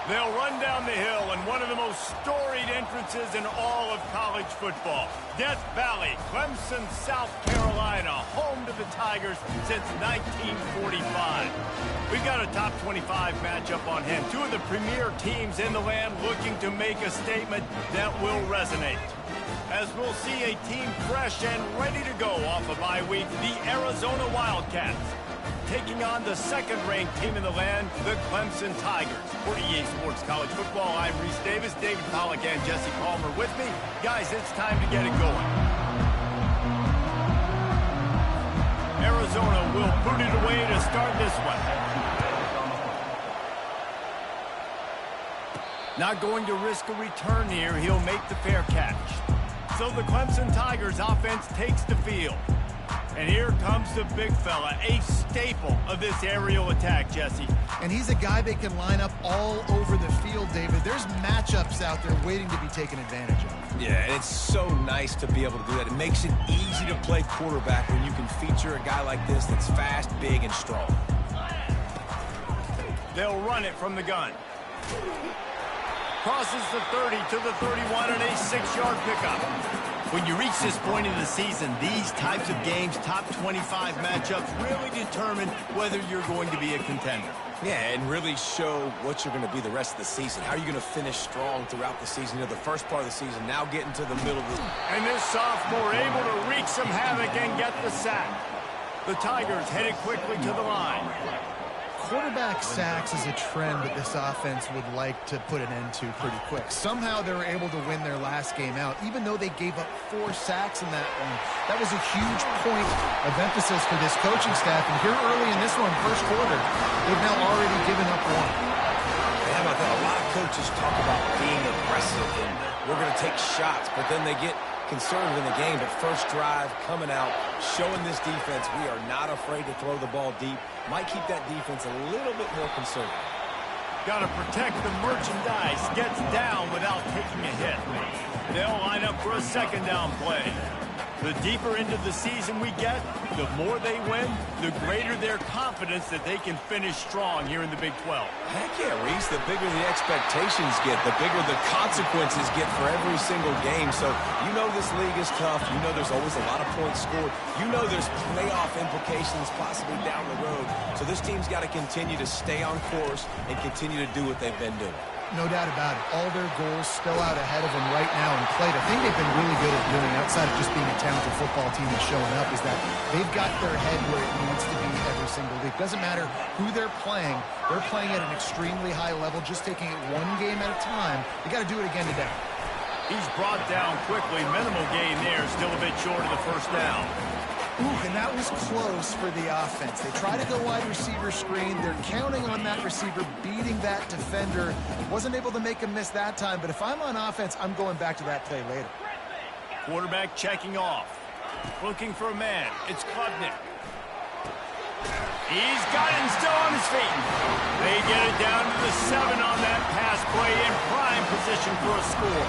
They'll run down the hill in one of the most storied entrances in all of college football. Death Valley, Clemson, South Carolina, home to the Tigers since 1945. We've got a top 25 matchup on hand. Two of the premier teams in the land looking to make a statement that will resonate. As we'll see a team fresh and ready to go off a bye week, the Arizona Wildcats, taking on the second-ranked team in the land, the Clemson Tigers. For EA Sports College Football, I'm Reese Davis, David Pollack, and Jesse Palmer with me. Guys, it's time to get it going. Arizona will put it away to start this one. Not going to risk a return here. He'll make the fair catch. So the Clemson Tigers offense takes the field. And here comes the big fella, a staple of this aerial attack, Jesse. And he's a guy that can line up all over the field, David. There's matchups out there waiting to be taken advantage of. Yeah, and it's so nice to be able to do that. It makes it easy to play quarterback when you can feature a guy like this that's fast, big, and strong. They'll run it from the gun. Crosses the 30 to the 31 and a 6-yard pickup. When you reach this point in the season, these types of games, top 25 matchups, really determine whether you're going to be a contender. Yeah, and really show what you're going to be the rest of the season. How are you going to finish strong throughout the season? You know, the first part of the season, now getting to the middle of the... And this sophomore able to wreak some havoc and get the sack. The Tigers headed quickly to the line. Quarterback sacks is a trend that this offense would like to put an end to pretty quick. Somehow they were able to win their last game out, even though they gave up 4 sacks in that one. That was a huge point of emphasis for this coaching staff. And here early in this one, first quarter, they've now already given up 1. How about that? A lot of coaches talk about being aggressive and we're going to take shots, but then they get conservative in the game. But first drive, coming out, showing this defense we are not afraid to throw the ball deep. Might keep that defense a little bit more conservative. Got to protect the merchandise. Gets down without taking a hit. They'll line up for a second down play. The deeper into the season we get, the more they win, the greater their confidence that they can finish strong here in the Big 12. Heck yeah, Reese. The bigger the expectations get, the bigger the consequences get for every single game. So you know this league is tough. You know there's always a lot of points scored. You know there's playoff implications possibly down the road. So this team's got to continue to stay on course and continue to do what they've been doing. No doubt about it. All their goals spill out ahead of them right now in play. The thing they've been really good at doing, outside of just being a talented football team and showing up, is that they've got their head where it needs to be every single week. Doesn't matter who they're playing at an extremely high level, just taking it one game at a time. They got to do it again today. He's brought down quickly. Minimal gain there, still a bit short of the first down. Ooh, and that was close for the offense. They try to go wide receiver screen. They're counting on that receiver beating that defender. Wasn't able to make a miss that time, but if I'm on offense, I'm going back to that play later. Quarterback checking off. Looking for a man. It's Klubnik. He's got it and still on his feet. They get it down to the 7 on that pass play in prime position for a score.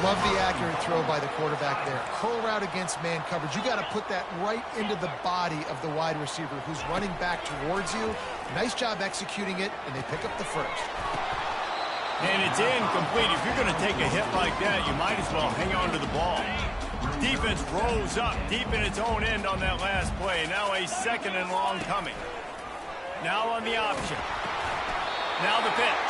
Love the accurate throw by the quarterback there. Curl route against man coverage. You got to put that right into the body of the wide receiver who's running back towards you. Nice job executing it, and they pick up the first. And it's incomplete. If you're going to take a hit like that, you might as well hang on to the ball. Defense rose up deep in its own end on that last play. Now a second and long coming. Now on the option. Now the pitch.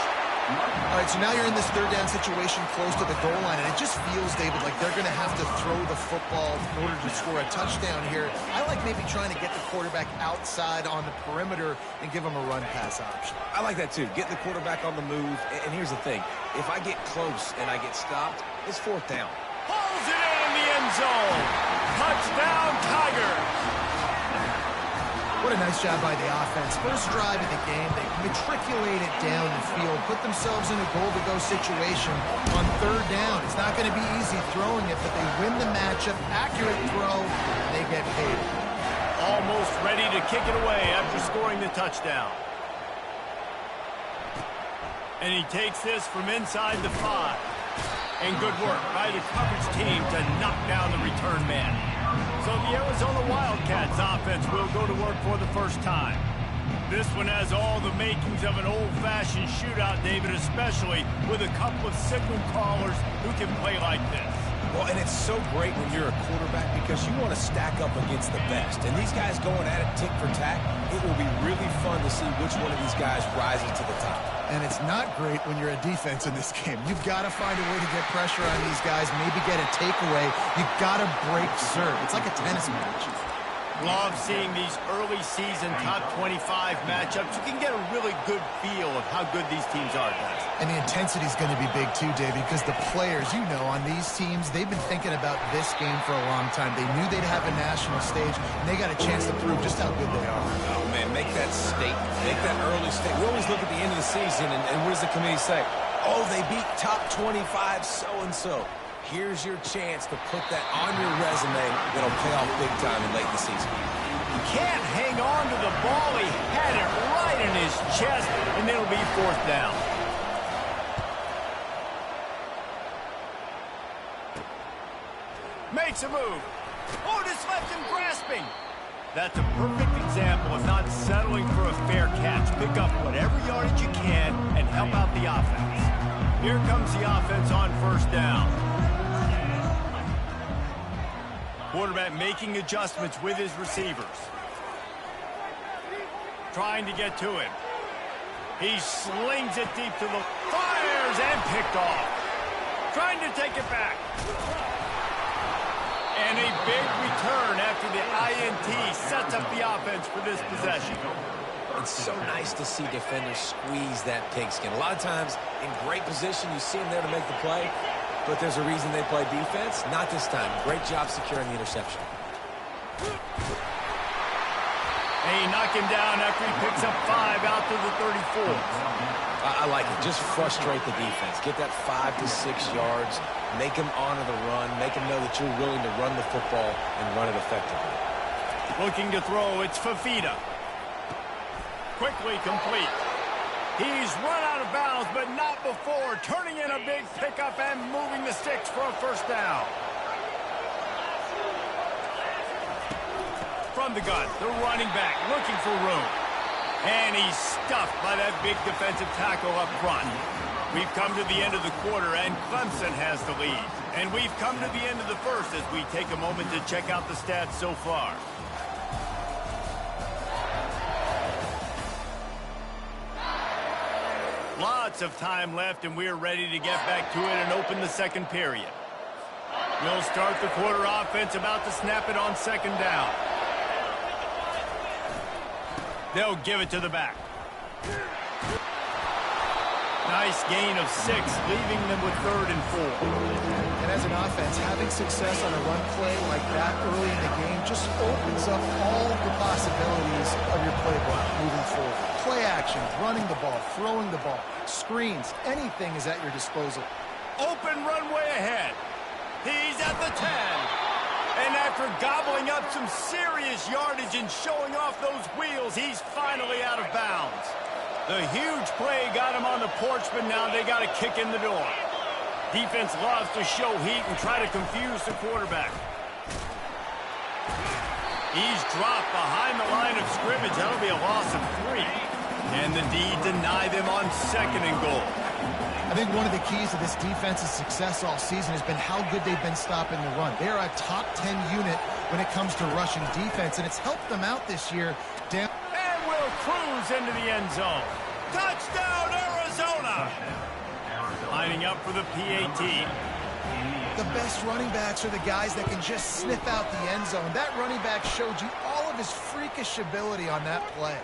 All right, so now you're in this third down situation close to the goal line, and it just feels, David, like they're going to have to throw the football in order to score a touchdown here. I like maybe trying to get the quarterback outside on the perimeter and give him a run-pass option. I like that, too. Get the quarterback on the move. And here's the thing. If I get close and I get stopped, it's 4th down. Pulls it in the end zone. Touchdown, Tigers. What a nice job by the offense. First drive of the game, they matriculate it down the field, put themselves in a goal-to-go situation on 3rd down. It's not going to be easy throwing it, but they win the matchup. Accurate throw, and they get paid. Almost ready to kick it away after scoring the touchdown. And he takes this from inside the 5. And good work by the coverage team to knock down the return man. So the Arizona Wildcats offense will go to work for the first time. This one has all the makings of an old-fashioned shootout, David, especially with a couple of signal callers who can play like this. Well, and it's so great when you're a quarterback because you want to stack up against the best. And these guys going at it tick for tack, it will be really fun to see which one of these guys rises to the top. And it's not great when you're a defense in this game. You've got to find a way to get pressure on these guys, maybe get a takeaway. You've got to break serve. It's like a tennis match. Love seeing these early season top 25 matchups. You can get a really good feel of how good these teams are, guys. And the intensity is going to be big too, Davey, because the players, you know, on these teams, they've been thinking about this game for a long time. They knew they'd have a national stage, and they got a chance to prove just how good they are. Oh, man, make that statement. Make that early statement. We always look at the end of the season, and what does the committee say? Oh, they beat top 25 so-and-so. Here's your chance to put that on your resume that'll pay off big time in late in the season. He can't hang on to the ball. He had it right in his chest, and it'll be fourth down. Makes a move. Oh, just left him grasping. That's a perfect example of not settling for a fair catch. Pick up whatever yardage you can and help out the offense. Here comes the offense on first down. Quarterback making adjustments with his receivers. Trying to get to him. He slings it deep to the fires and picked off. Trying to take it back. And a big return after the INT sets up the offense for this possession. It's so nice to see defenders squeeze that pigskin. A lot of times in great position, you see them there to make the play. But there's a reason they play defense. Not this time. Great job securing the interception. They knock him down after he picks up 5 out to the 34. I like it. Just frustrate the defense. Get that 5 to 6 yards. Make them honor the run. Make them know that you're willing to run the football and run it effectively. Looking to throw. It's Fafita. Quickly complete. He's run out of bounds, but not before. Turning in a big pickup and moving the sticks for a first down. From the gun, the running back looking for room. And he's stuffed by that big defensive tackle up front. We've come to the end of the quarter, and Clemson has the lead. And we've come to the end of the first as we take a moment to check out the stats so far. Lots of time left, and we're ready to get back to it and open the second period. We'll start the quarter offense, about to snap it on second down. They'll give it to the back. Nice gain of 6, leaving them with 3rd and 4. And as an offense, having success on a run play like that early in the game just opens up all the possibilities of your playbook moving forward. Play action, running the ball, throwing the ball, screens, anything is at your disposal. Open runway ahead. He's at the 10. And after gobbling up some serious yardage and showing off those wheels, he's finally out of bounds. The huge play got him on the porch, but now they got a kick in the door. Defense loves to show heat and try to confuse the quarterback. He's dropped behind the line of scrimmage. That'll be a loss of 3. And the D deny them on 2nd and goal. I think one of the keys to this defense's success all season has been how good they've been stopping the run. They're a top 10 unit when it comes to rushing defense, and it's helped them out this year. And will cruise into the end zone. Touchdown, Arizona! Lining up for the PAT. The best running backs are the guys that can just sniff out the end zone. That running back showed you all of his freakish ability on that play.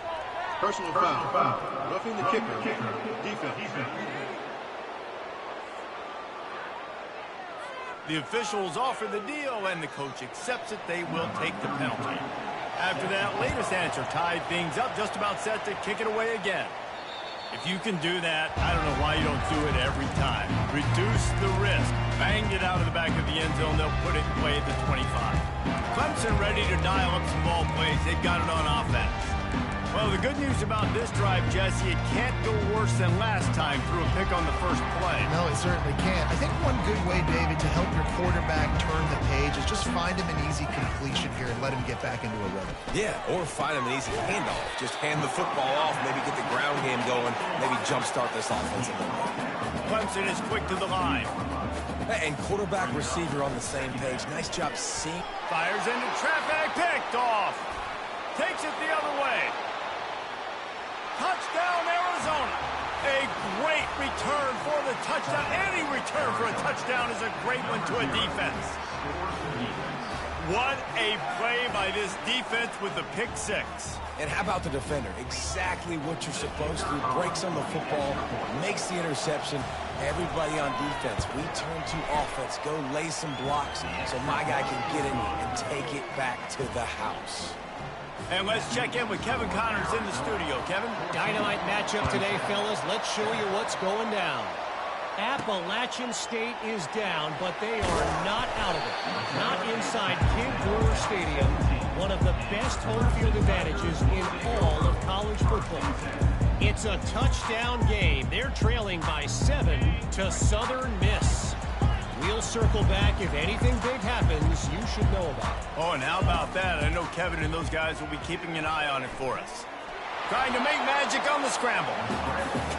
Personal foul. Roughing the kicker. Defense. The officials offer the deal, and the coach accepts it. They will take the penalty. After that latest answer tied things up, just about set to kick it away again. If you can do that, I don't know why you don't do it every time. Reduce the risk. Banged it out of the back of the end zone. They'll put it in play at the 25. Clemson ready to dial up some ball plays. They've got it on offense. Well, the good news about this drive, Jesse, it can't go worse than last time through a pick on the first play. No, it certainly can't. I think one good way, David, to help your quarterback turn the page is just find him an easy completion here and let him get back into a rhythm. Yeah, or find him an easy handoff. Just hand the football off, maybe get the ground game going, maybe jumpstart this offense a little bit. Clemson is quick to the line. And quarterback receiver on the same page. Nice job seeing. Fires into traffic, picked off. Takes it the other way. Touchdown, Arizona. A great return for the touchdown. Any return for a touchdown is a great one to a defense. What a play by this defense with the pick six. And how about the defender? Exactly what you're supposed to. Breaks on the football, makes the interception. Everybody on defense, we turn to offense. Go lay some blocks so my guy can get in and take it back to the house. And let's check in with Kevin Connors in the studio. Kevin? Dynamite matchup today, fellas. Let's show you what's going down. Appalachian State is down, but they are not out of it. Not inside Kid Brewer Stadium, one of the best home field advantages in all of college football. It's a touchdown game. They're trailing by 7 to Southern Miss. We'll circle back. If anything big happens, you should know about it. Oh, and how about that? I know Kevin and those guys will be keeping an eye on it for us. Trying to make magic on the scramble.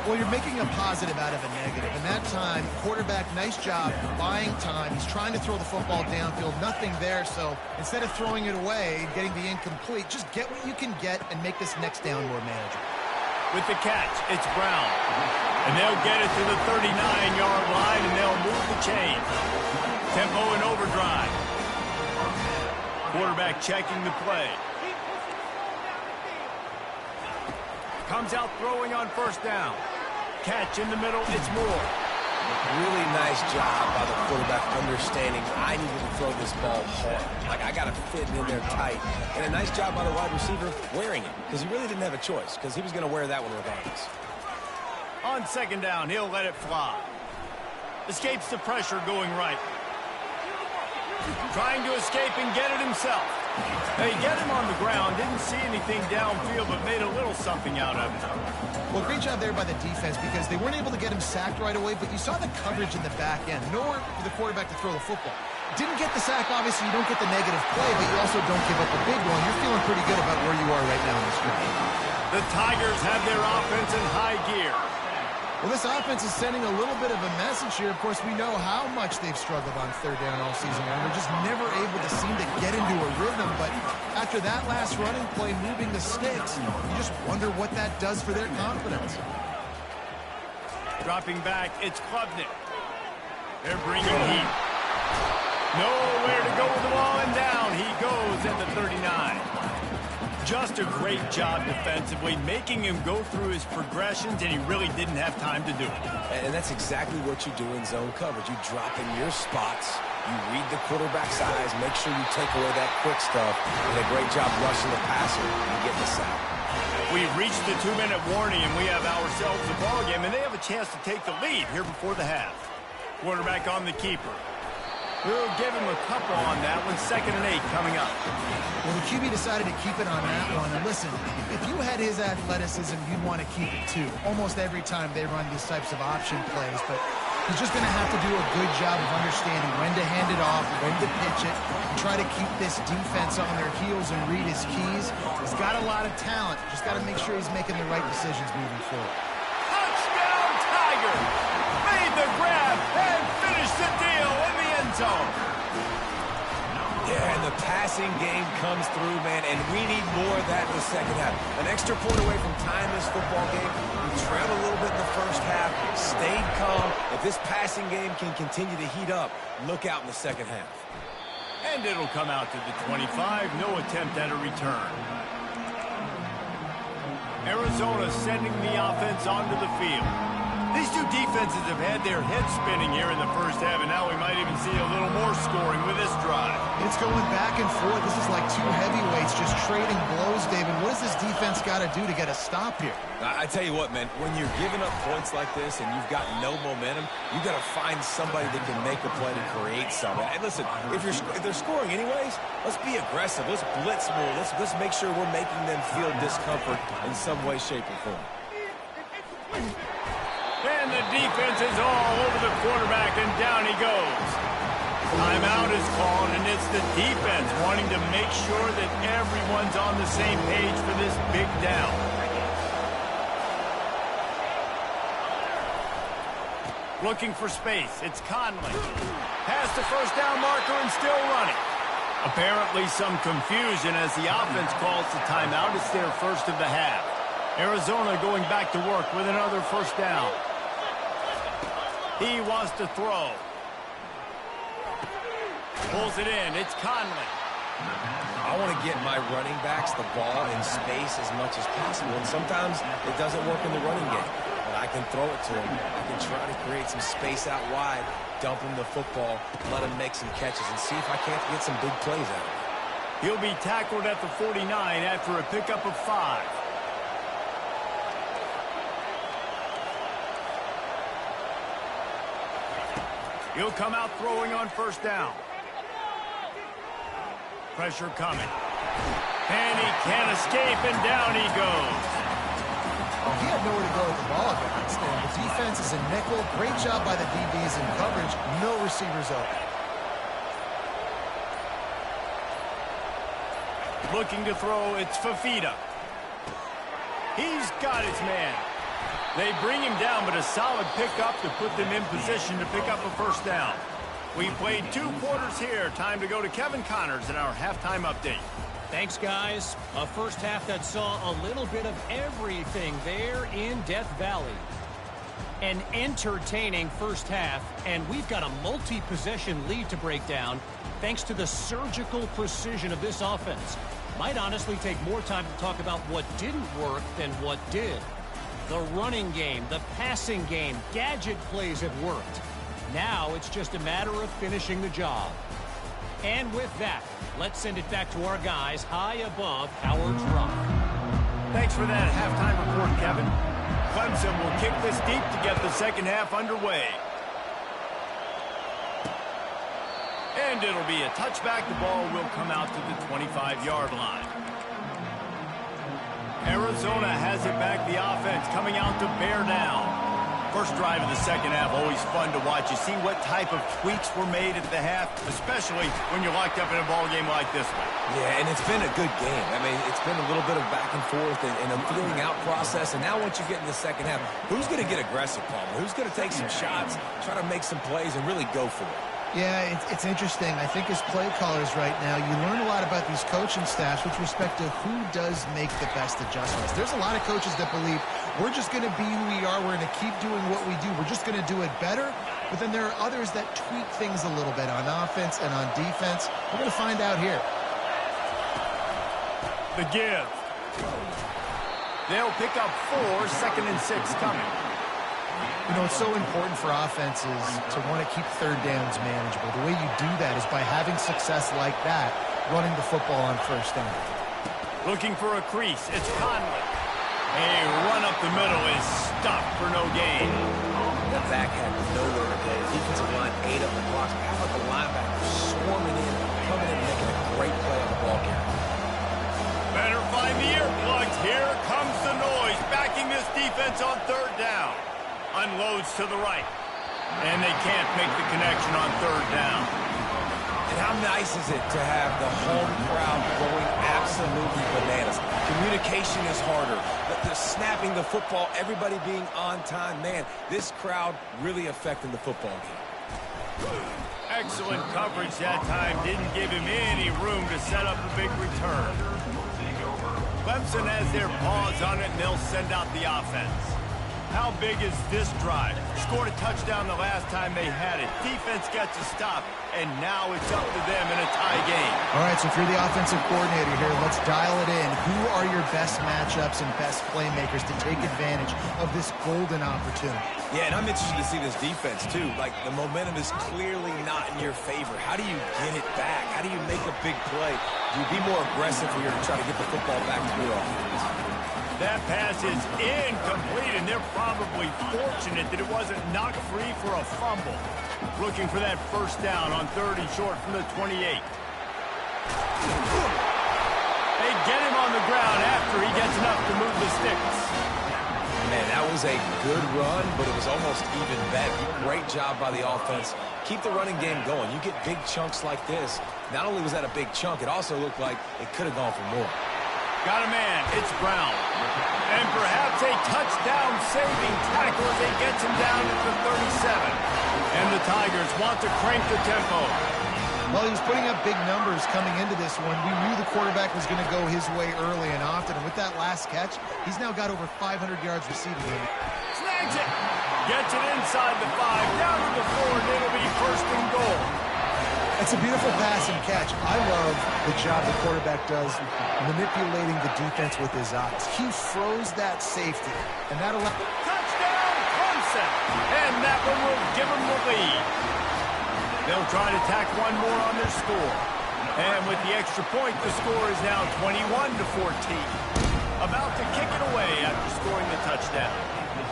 Well, you're making a positive out of a negative. And that time, quarterback, nice job buying time. He's trying to throw the football downfield. Nothing there. So instead of throwing it away and getting the incomplete, just get what you can get and make this next down more manageable. With the catch, it's Brown. And they'll get it to the 39-yard line, and they'll move the chain. Tempo and overdrive. Quarterback checking the play. Comes out throwing on first down. Catch in the middle, it's Moore. Really nice job by the quarterback understanding I needed to throw this ball hard. Like, I got to fit it in there tight. And a nice job by the wide receiver wearing it, because he really didn't have a choice, because he was going to wear that one regardless. On second down, he'll let it fly. Escapes the pressure going right. Trying to escape and get it himself. They get him on the ground, didn't see anything downfield, but made a little something out of it. Well, great job there by the defense because they weren't able to get him sacked right away, but you saw the coverage in the back end. Nowhere for the quarterback to throw the football. Didn't get the sack, obviously you don't get the negative play, but you also don't give up a big one. You're feeling pretty good about where you are right now in the stretch. The Tigers have their offense in high gear. Well, this offense is sending a little bit of a message here. Of course, we know how much they've struggled on third down all season long. They're just never able to seem to get into a rhythm. But after that last running play, moving the sticks, you just wonder what that does for their confidence. Dropping back, it's Klubnik. They're bringing heat. Nowhere to go with the ball, and down he goes at the 39. Just a great job defensively, making him go through his progressions, and he really didn't have time to do it. And that's exactly what you do in zone coverage. You drop in your spots, you read the quarterback's eyes, make sure you take away that quick stuff, and a great job rushing the passer and getting the sack. We've reached the 2-minute warning, and we have ourselves a ball game, and they have a chance to take the lead here before the half. Quarterback on the keeper. We'll give him a couple on that one. 2nd and 8 coming up. Well, the QB decided to keep it on that one. And listen, if you had his athleticism, you'd want to keep it too. Almost every time they run these types of option plays. But he's just going to have to do a good job of understanding when to hand it off, when to pitch it, and try to keep this defense on their heels and read his keys. He's got a lot of talent. Just got to make sure he's making the right decisions moving forward. Touchdown, Tigers! Made the grab and finished the deal in the end zone. Yeah, and the passing game comes through, man, and we need more of that in the second half. An extra point away from tying this football game. We trailed a little bit in the first half, stayed calm. If this passing game can continue to heat up, look out in the second half. And it'll come out to the 25. No attempt at a return. Arizona sending the offense onto the field. These two defenses have had their heads spinning here in the first half, and now we might even see a little more scoring with this drive. It's going back and forth. This is like two heavyweights just trading blows, David. What does this defense got to do to get a stop here? I tell you what, man, when you're giving up points like this and you've got no momentum, you've got to find somebody that can make a play to create something. And listen, if they're scoring anyways, let's be aggressive. Let's blitz more. Let's make sure we're making them feel discomfort in some way, shape, or form. And the defense is all over the quarterback, and down he goes. Timeout is called, and it's the defense wanting to make sure that everyone's on the same page for this big down. Looking for space. It's Conley. Past the first down marker and still running. Apparently some confusion as the offense calls the timeout. It's their first of the half. Arizona going back to work with another first down. He wants to throw. Pulls it in. It's Conley. I want to get my running backs the ball in space as much as possible, and sometimes it doesn't work in the running game. But I can throw it to him. I can try to create some space out wide, dump him the football, let him make some catches, and see if I can't get some big plays out of it. He'll be tackled at the 49 after a pickup of 5. He'll come out throwing on first down. Pressure coming. And he can't escape, and down he goes. He had nowhere to go with the ball, guys. And the defense is in nickel. Great job by the DBs in coverage. No receivers open. Looking to throw, it's Fafita. He's got his man. They bring him down, but a solid pickup to put them in position to pick up a first down. We played 2 quarters here. Time to go to Kevin Connors in our halftime update. Thanks, guys. A first half that saw a little bit of everything there in Death Valley. An entertaining first half, and we've got a multi-possession lead to break down thanks to the surgical precision of this offense. Might honestly take more time to talk about what didn't work than what did. The running game, the passing game, gadget plays have worked. Now it's just a matter of finishing the job. And with that, let's send it back to our guys high above Howard's Rock. Thanks for that halftime report, Kevin. Clemson will kick this deep to get the second half underway. And it'll be a touchback. The ball will come out to the 25-yard line. Arizona has it back. The offense coming out to bear down. First drive of the second half, always fun to watch. You see what type of tweaks were made at the half, especially when you're locked up in a ball game like this one. Yeah, and it's been a good game. I mean, it's been a little bit of back and forth and a feeling out process. And now once you get in the second half, who's going to get aggressive, Palmer? Who's going to take some shots, try to make some plays, and really go for it? Yeah, it's interesting. I think as play callers right now, you learn a lot about these coaching staffs with respect to who does make the best adjustments. There's a lot of coaches that believe we're just going to be who we are. We're going to keep doing what we do. We're just going to do it better. But then there are others that tweak things a little bit on offense and on defense. We're going to find out here. The give. They'll pick up 4, 2nd and 6 coming. You know, it's so important for offenses to want to keep third downs manageable. The way you do that is by having success like that, running the football on first down. Looking for a crease. It's Conley. A run up the middle is stopped for no gain. The back had nowhere to go. Defensive line ate up the blocks. How about the linebackers swarming in, coming in, making a great play on the ball carrier. Better find the earplugs. Here comes the noise, backing this defense on third down. Unloads to the right. And they can't make the connection on third down. And how nice is it to have the home crowd going absolutely bananas? Communication is harder. The snapping the football, everybody being on time. Man, this crowd really affecting the football game. Excellent coverage that time. Didn't give him any room to set up a big return. Clemson has their paws on it, and they'll send out the offense. How big is this drive? Scored a touchdown the last time they had it. Defense gets a stop, and now it's up to them in a tie game. All right, so if you're the offensive coordinator here, let's dial it in. Who are your best matchups and best playmakers to take advantage of this golden opportunity? Yeah, and I'm interested to see this defense, too. Like, the momentum is clearly not in your favor. How do you get it back? How do you make a big play? Do you be more aggressive here to try to get the football back to your offense? That pass is incomplete, and they're probably fortunate that it wasn't knocked free for a fumble. Looking for that first down on 3rd and short from the 28. They get him on the ground after he gets enough to move the sticks. Man, that was a good run, but it was almost even bet. Great job by the offense. Keep the running game going. You get big chunks like this. Not only was that a big chunk, it also looked like it could have gone for more. Got a man. It's Brown. And perhaps a touchdown-saving tackle as he gets him down at the 37. And the Tigers want to crank the tempo. Well, he was putting up big numbers coming into this one. We knew the quarterback was going to go his way early and often. And with that last catch, he's now got over 500 yards receiving. Snags it. Gets it inside the 5, down to the 4, and it'll be 1st and goal. It's a beautiful pass and catch. I love the job the quarterback does manipulating the defense with his eyes. He froze that safety, and that allowed... Touchdown, Clemson! And that one will give them the lead. They'll try to tack one more on their score. And with the extra point, the score is now 21-14. About to kick it away after scoring the touchdown.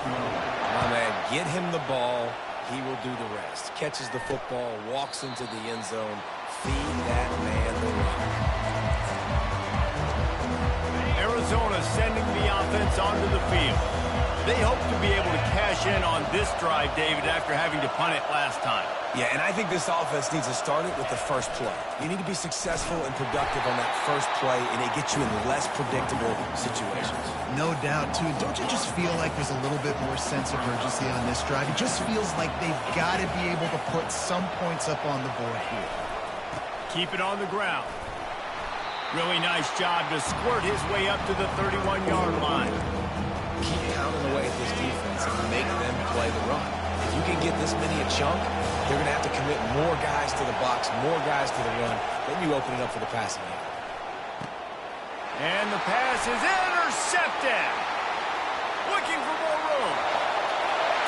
My man, get him the ball. He will do the rest. Catches the football, walks into the end zone. Feed that man the rock. Arizona sending the offense onto the field. They hope to be able to cash in on this drive, David, after having to punt it last time. Yeah, and I think this offense needs to start it with the first play. You need to be successful and productive on that first play, and it gets you in less predictable situations. No doubt, too. Don't you just feel like there's a little bit more sense of urgency on this drive? It just feels like they've got to be able to put some points up on the board here. Keep it on the ground. Really nice job to squirt his way up to the 31-yard line. Keep pounding away at this defense and make them play the run. If you can get this many a chunk, they're going to have to commit more guys to the box, more guys to the run. Then you open it up for the passing game. And the pass is intercepted. Looking for more room.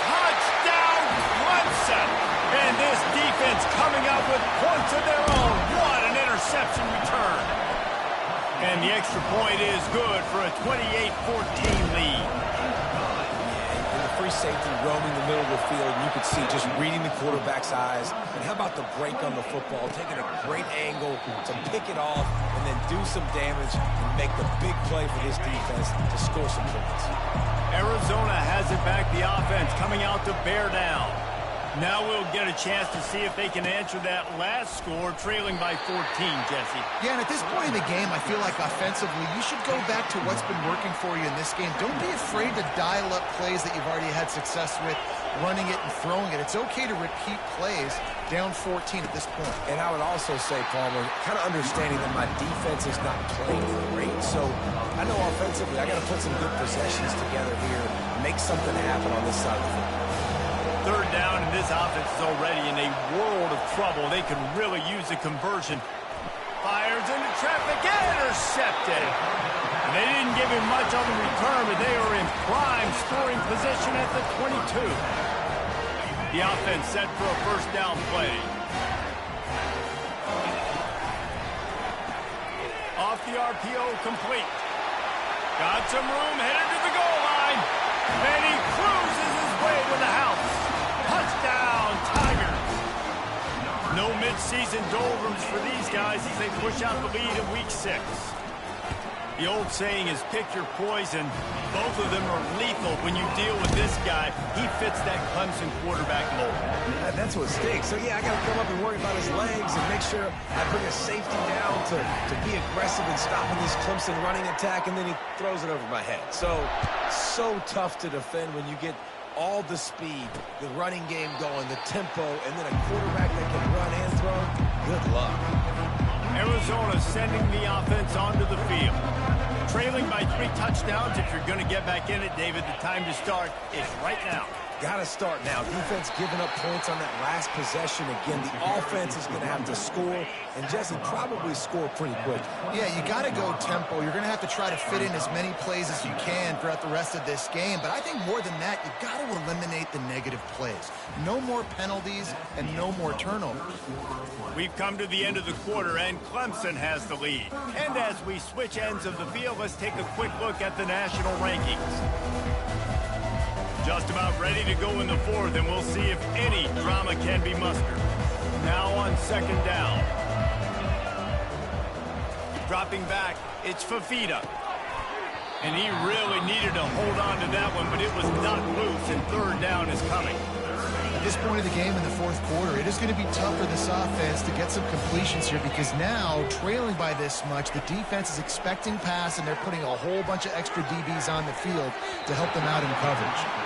Touchdown, Clemson. And this defense coming up with points of their own. What an interception return. And the extra point is good for a 28-14 lead. Free safety roaming the middle of the field, and you could see just reading the quarterback's eyes. And how about the break on the football, taking a great angle to pick it off and then do some damage and make the big play for this defense to score some points. Arizona has it back, the offense coming out to bear down. Now we'll get a chance to see if they can answer that last score, trailing by 14, Jesse. Yeah, and at this point in the game, I feel like offensively, you should go back to what's been working for you in this game. Don't be afraid to dial up plays that you've already had success with, running it and throwing it. It's okay to repeat plays down 14 at this point. And I would also say, Palmer, kind of understanding that my defense is not playing great, so I know offensively I got to put some good possessions together here, make something happen on this side of the football. 3rd down, and this offense is already in a world of trouble. They could really use a conversion. Fires into traffic, intercepted. And they didn't give him much on the return, but they are in prime scoring position at the 22. The offense set for a first down play. Off the RPO, complete. Got some room, headed to the goal line. And he cruises his way to the house. Touchdown, Tigers. No mid-season doldrums for these guys as they push out the lead in Week 6. The old saying is pick your poison. Both of them are lethal when you deal with this guy. He fits that Clemson quarterback mold. That's what stinks. So, yeah, I got to come up and worry about his legs and make sure I bring a safety down to be aggressive in stopping this Clemson running attack, and then he throws it over my head. So tough to defend when you get all the speed, the running game going, the tempo, and then a quarterback that can run and throw. Good luck. Arizona sending the offense onto the field. Trailing by 3 touchdowns. If you're going to get back in it, David, the time to start is right now. Got to start now. Defense giving up points on that last possession. Again, the offense is going to have to score, and Jesse probably score pretty quick. Yeah, you got to go tempo. You're going to have to try to fit in as many plays as you can throughout the rest of this game. But I think more than that, you've got to eliminate the negative plays. No more penalties and no more turnovers. We've come to the end of the quarter, and Clemson has the lead. And as we switch ends of the field, let's take a quick look at the national rankings. Just about ready to go in the fourth, and we'll see if any drama can be mustered. Now on second down. Dropping back, it's Fafita. And he really needed to hold on to that one, but it was not loose, and third down is coming. At this point of the game in the fourth quarter, it is going to be tough for this offense to get some completions here because now, trailing by this much, the defense is expecting pass, and they're putting a whole bunch of extra DBs on the field to help them out in coverage.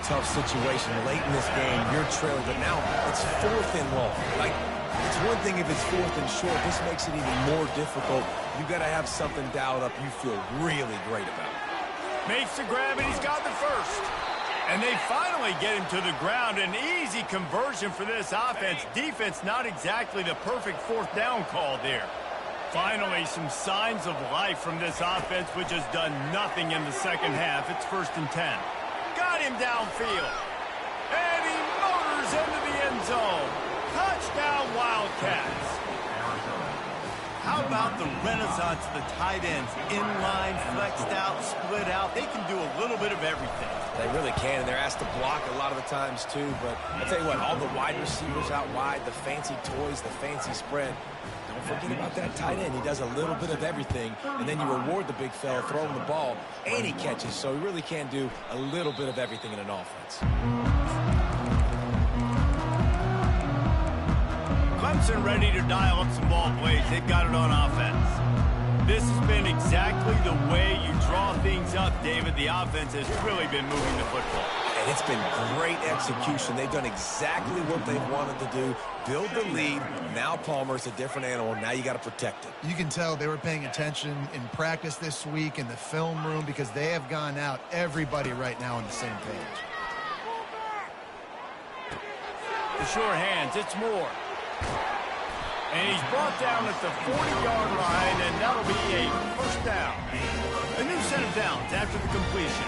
Tough situation late in this game. You're trailing, but now it's 4th and long. Like, it's one thing if it's 4th and short. This makes it even more difficult. You got to have something dialed up you feel really great about. Makes the grab, and he's got the first. And they finally get him to the ground. An easy conversion for this offense. Defense, not exactly the perfect fourth down call there. Finally, some signs of life from this offense, which has done nothing in the second half. It's 1st and 10. Got him downfield. And he motors into the end zone. Touchdown, Wildcats. How about the renaissance of the tight ends? Inline, flexed out, split out. They can do a little bit of everything. They really can, and they're asked to block a lot of the times, too. But I tell you what, all the wide receivers out wide, the fancy toys, the fancy spread. Don't forget about that tight end. He does a little bit of everything, and then you reward the big fella throwing the ball, and he catches. So he really can do a little bit of everything in an offense. Clemson ready to dial up some ball plays. They've got it on offense. This has been exactly the way you draw things up, David. The offense has really been moving the football. And it's been great execution. They've done exactly what they've wanted to do. Build the lead. Now Palmer's a different animal. Now you got to protect it. You can tell they were paying attention in practice this week in the film room because they have gone out, everybody right now on the same page. The sure hands, it's Moore. And he's brought down at the 40-yard line, and that'll be a first down. A new set of downs after the completion.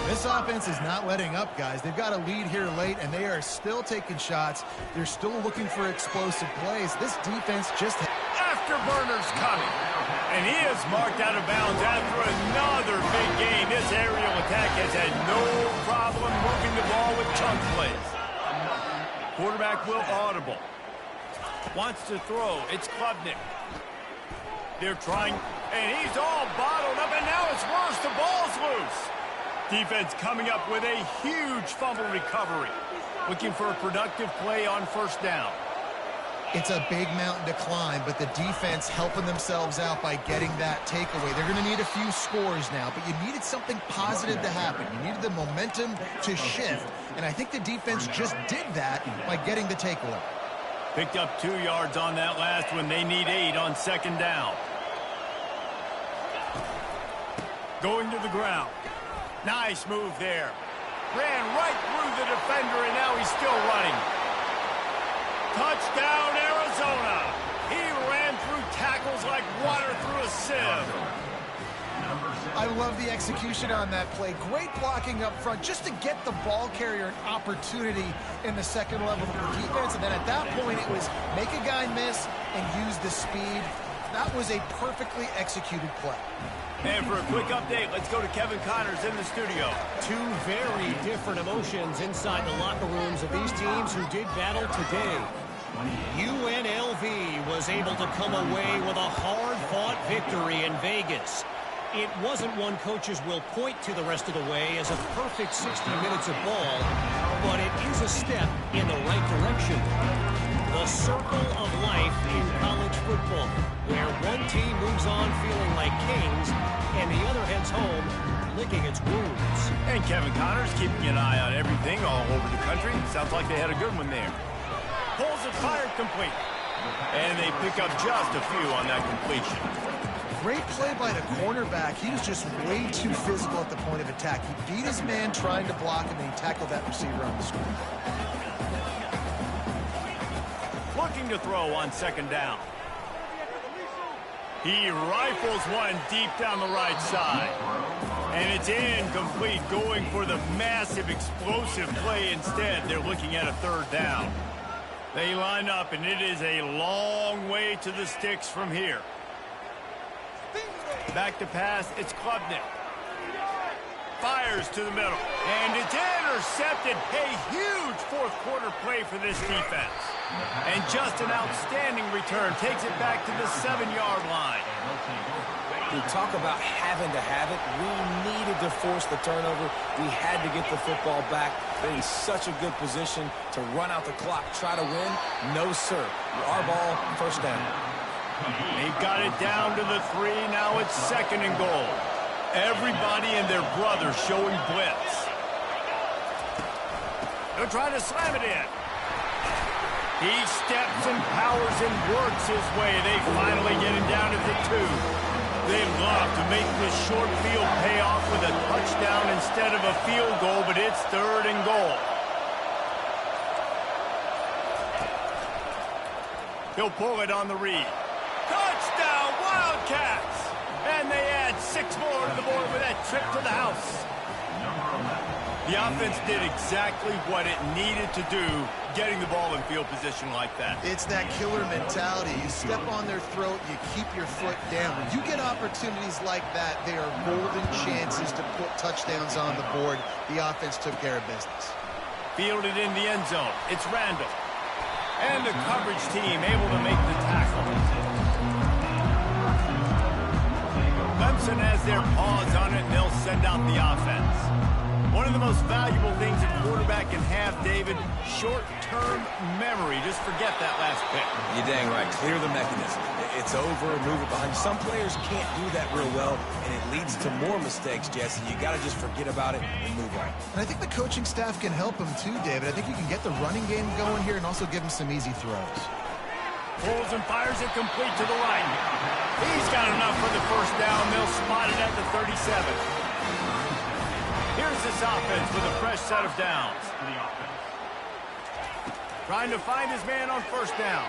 This offense is not letting up, guys. They've got a lead here late, and they are still taking shots. They're still looking for explosive plays. This defense just... Afterburner's coming. And he is marked out of bounds after another big game. This aerial attack has had no problem moving the ball with chunk plays. Quarterback will audible. Wants to throw. It's Klubnik. They're trying, and he's all bottled up, and now it's worse. The ball's loose. Defense coming up with a huge fumble recovery. Looking for a productive play on first down. It's a big mountain to climb, but the defense helping themselves out by getting that takeaway. They're going to need a few scores now, but you needed something positive to happen. You needed the momentum to shift, and I think the defense just did that by getting the takeaway. Picked up 2 yards on that last one. They need 8 on second down. Going to the ground. Nice move there. Ran right through the defender, and now he's still running. Touchdown, Arizona. He ran through tackles like water through a sieve. I love the execution on that play. Great blocking up front just to get the ball carrier an opportunity in the second level of the defense. And then at that point, it was make a guy miss and use the speed. That was a perfectly executed play. And for a quick update, let's go to Kevin Connors in the studio. 2 very different emotions inside the locker rooms of these teams who did battle today. UNLV was able to come away with a hard-fought victory in Vegas. It wasn't one coaches will point to the rest of the way as a perfect 60 minutes of ball, but it is a step in the right direction. The circle of life in college football, where one team moves on feeling like kings and the other heads home licking its wounds. And Kevin Connors keeping an eye on everything all over the country. Sounds like they had a good one there. Pulls it, fired, complete. And they pick up just a few on that completion. Great play by the cornerback. He was just way too physical at the point of attack. He beat his man trying to block him, and he tackled that receiver on the screen. Looking to throw on second down. He rifles one deep down the right side. And it's incomplete, going for the massive explosive play instead. They're looking at a third down. They line up, and it is a long way to the sticks from here. Back to pass, it's Klubnik. Fires to the middle, and it's intercepted. A huge fourth quarter play for this defense. And just an outstanding return. Takes it back to the 7-yard line. We talk about having to have it. We needed to force the turnover. We had to get the football back. They're in such a good position to run out the clock, try to win. No, sir. Our ball, first down. They've got it down to the 3. Now it's second and goal. Everybody and their brother showing blitz. They're trying to slam it in. He steps and powers and works his way. They finally get him down at the 2. They'd love to make this short field pay off with a touchdown instead of a field goal, but it's third and goal. He'll pull it on the read. Touchdown, Wildcats! And they add 6 more to the board with that trip to the house. The offense did exactly what it needed to do, getting the ball in field position like that. It's that killer mentality. You step on their throat, you keep your foot down. When you get opportunities like that, they are golden chances to put touchdowns on the board. The offense took care of business. Fielded in the end zone. It's Randall. And the coverage team able to make the tackle. Clemson has their paws on it, and they'll send out the offense. One of the most valuable things a quarterback can have, David, short-term memory. Just forget that last pick. You're dang right. Clear the mechanism. It's over, move it behind. Some players can't do that real well, and it leads to more mistakes, Jesse. You got to just forget about it and move on. And I think the coaching staff can help him too, David. I think you can get the running game going here and also give him some easy throws. Pulls and fires it complete to the right. He's got enough for the first down. They'll spot it at the 37. Here's this offense with a fresh set of downs. Trying to find his man on first down.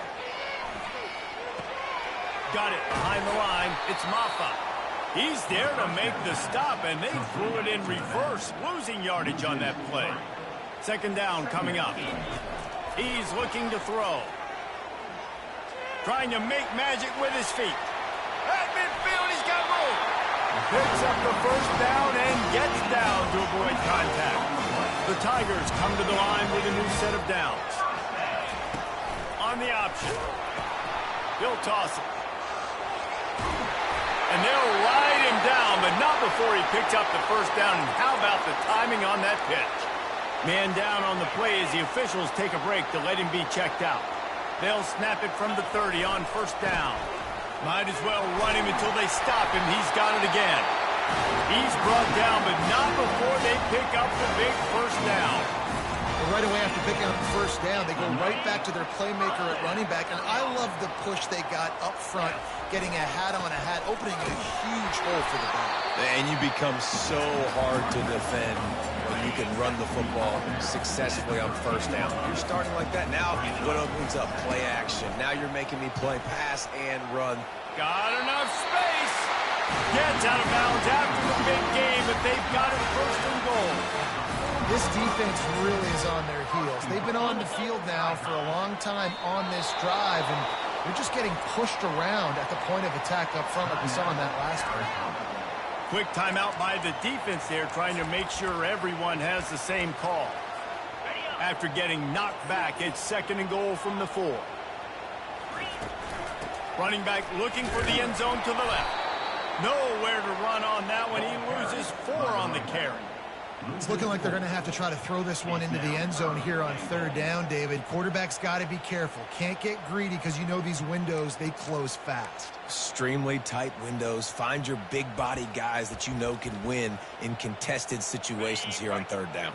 Got it behind the line. It's Maffa. He's there to make the stop, and they threw it in reverse, losing yardage on that play. Second down coming up. He's looking to throw. Trying to make magic with his feet. At midfield, he's got room. Picks up the first down and gets down to avoid contact. The Tigers come to the line with a new set of downs. On the option. He'll toss it. And they'll ride him down, but not before he picks up the first down. And how about the timing on that pitch? Man down on the play as the officials take a break to let him be checked out. They'll snap it from the 30 on first down. Might as well run him until they stop him. He's got it again. He's brought down, but not before they pick up the big first down. Well, right away after picking up the first down, they go right back to their playmaker at running back. And I love the push they got up front, getting a hat on a hat, opening a huge hole for the ball. And you become so hard to defend when you can run the football successfully on first down. You're starting like that. Now what opens up? Play action. Now you're making me play pass and run. Got enough space. Gets out of bounds after the big game, but they've got it first and goal. This defense really is on their heels. They've been on the field now for a long time on this drive, and they're just getting pushed around at the point of attack up front like we saw in that last one. Quick timeout by the defense there, trying to make sure everyone has the same call. After getting knocked back, it's second and goal from the 4. Running back looking for the end zone to the left. Nowhere to run on that one. He loses 4 on the carry. It's looking like they're going to have to try to throw this one into the end zone here on third down, David. Quarterback's got to be careful. Can't get greedy because you know these windows, they close fast. Extremely tight windows. Find your big body guys that you know can win in contested situations here on third down.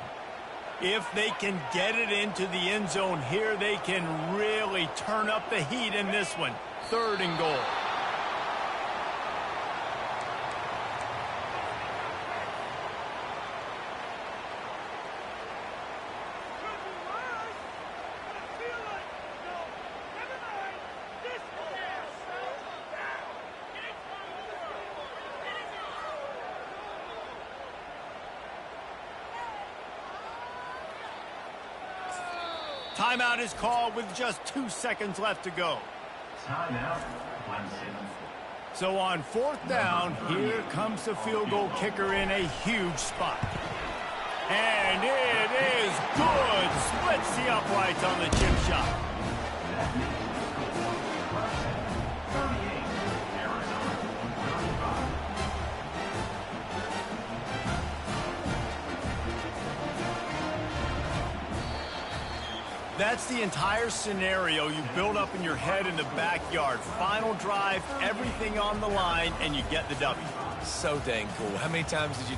If they can get it into the end zone here, they can really turn up the heat in this one. 3rd and goal. Timeout is called with just 2 seconds left to go. Timeout. 1 second. So on 4th down, here comes the field goal kicker in a huge spot. And it is good. Splits the uprights on the chip shot. That's the entire scenario you build up in your head in the backyard. Final drive, everything on the line, and you get the W. So dang cool. How many times did you